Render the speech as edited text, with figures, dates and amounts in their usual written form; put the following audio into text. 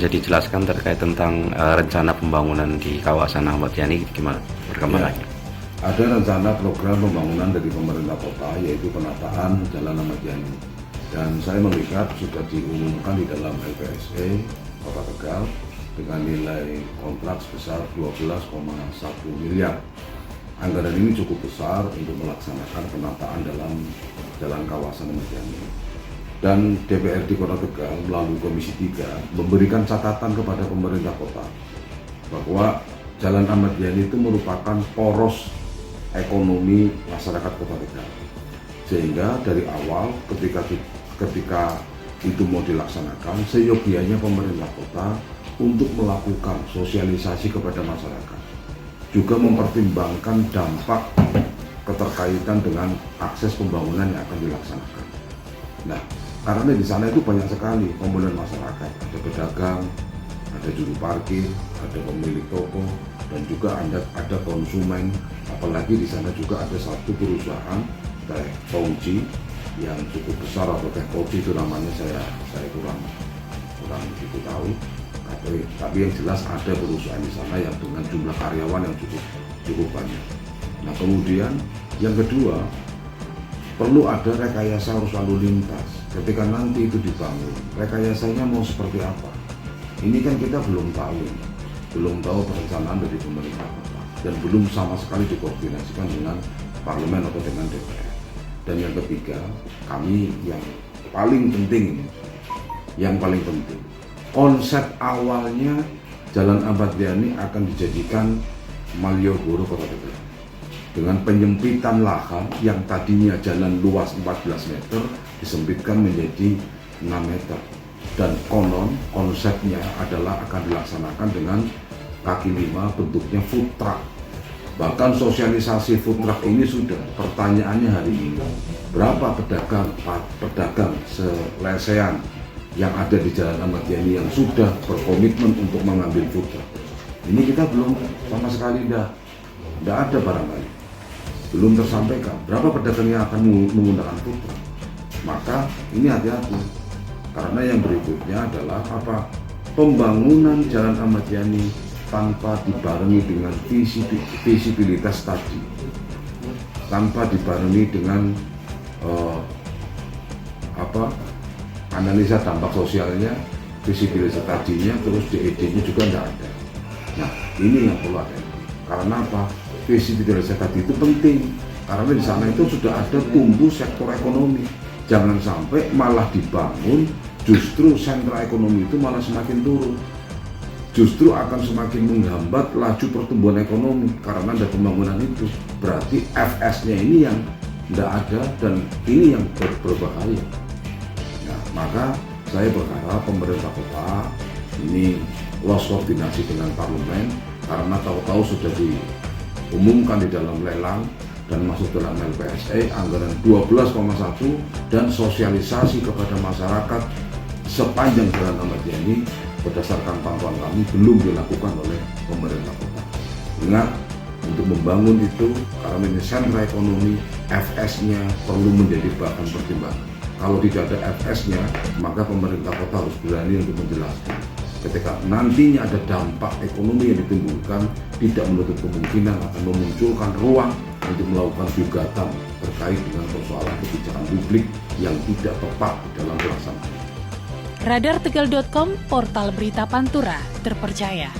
bisa dijelaskan terkait tentang rencana pembangunan di kawasan Ahmad Yani gimana perkembangannya? Ada rencana program pembangunan dari pemerintah kota, yaitu penataan Jalan Ahmad Yani. Dan saya melihat sudah diumumkan di dalam LPSE Kota Tegal dengan nilai kontrak sebesar 12,1 miliar. Anggaran ini cukup besar untuk melaksanakan penataan dalam jalan kawasan Ahmad Yani. Dan DPRD Kota Tegal melalui Komisi 3 memberikan catatan kepada pemerintah kota bahwa Jalan Ahmad Yani itu merupakan poros ekonomi masyarakat Kota Tegal. Sehingga dari awal ketika itu mau dilaksanakan, seyogianya pemerintah kota untuk melakukan sosialisasi kepada masyarakat, juga mempertimbangkan dampak keterkaitan dengan akses pembangunan yang akan dilaksanakan. Nah, karena di sana itu banyak sekali komponen masyarakat, ada pedagang, ada juru parkir, ada pemilik toko, dan juga ada konsumen. Apalagi di sana juga ada satu perusahaan teh Fauji yang cukup besar, atau teh Fauji itu namanya saya kurang begitu tahu. Tapi yang jelas ada perusahaan di sana yang dengan jumlah karyawan yang cukup banyak. Nah, kemudian yang kedua, perlu ada rekayasa arus lalu lintas. Ketika nanti itu dibangun, rekayasanya mau seperti apa? Ini kan kita belum tahu perencanaan dari pemerintah kota, dan belum sama sekali dikoordinasikan dengan parlemen atau dengan DPR. Dan yang ketiga, kami yang paling penting, konsep awalnya Jalan Ahmad Yani akan dijadikan Malioboro Kota Tegal, dengan penyempitan lahan yang tadinya jalan luas 14 meter disempitkan menjadi 6 meter. Dan konon konsepnya adalah akan dilaksanakan dengan kaki lima, bentuknya food truck. Bahkan sosialisasi food truck ini sudah, pertanyaannya hari ini, berapa pedagang selesean yang ada di Jalan Ahmad Yani yang sudah berkomitmen untuk mengambil food truck? Ini kita belum sama sekali, tidak ada barangkali, belum tersampaikan berapa pedagang yang akan menggunakan food truck. Maka ini hati-hati, karena yang berikutnya adalah apa? Pembangunan Jalan Ahmad Yani tanpa dibarengi dengan visibilitas tadi, tanpa dibarengi dengan analisa dampak sosialnya, visibilitas tadinya, terus DED-nya juga tidak ada. Nah, ini yang perlu ada. Karena apa? Visibilitas tadi itu penting, karena di sana itu sudah ada tumbuh sektor ekonomi. Jangan sampai malah dibangun, justru sentra ekonomi itu malah semakin turun. Justru akan semakin menghambat laju pertumbuhan ekonomi karena ada pembangunan itu. Berarti FS-nya ini yang tidak ada, dan ini yang berbahaya. Nah, maka saya berharap pemerintah kota ini lost koordinasi dengan parlemen, karena tahu-tahu sudah diumumkan di dalam lelang dan masuk dalam LPSE anggaran 12,1, dan sosialisasi kepada masyarakat sepanjang Jalan Ahmad Yani berdasarkan pantauan kami belum dilakukan oleh pemerintah kota. Ingat, untuk membangun itu, karena ini sentra ekonomi, FS-nya perlu menjadi bahan pertimbangan. Kalau tidak ada FS-nya, maka pemerintah kota harus berani untuk menjelaskan. Ketika nantinya ada dampak ekonomi yang ditimbulkan, tidak menutup kemungkinan akan memunculkan ruang untuk melakukan gugatan terkait dengan persoalan kebijakan publik yang tidak tepat dalam pelaksanaan. Radartegal.com, portal berita Pantura terpercaya.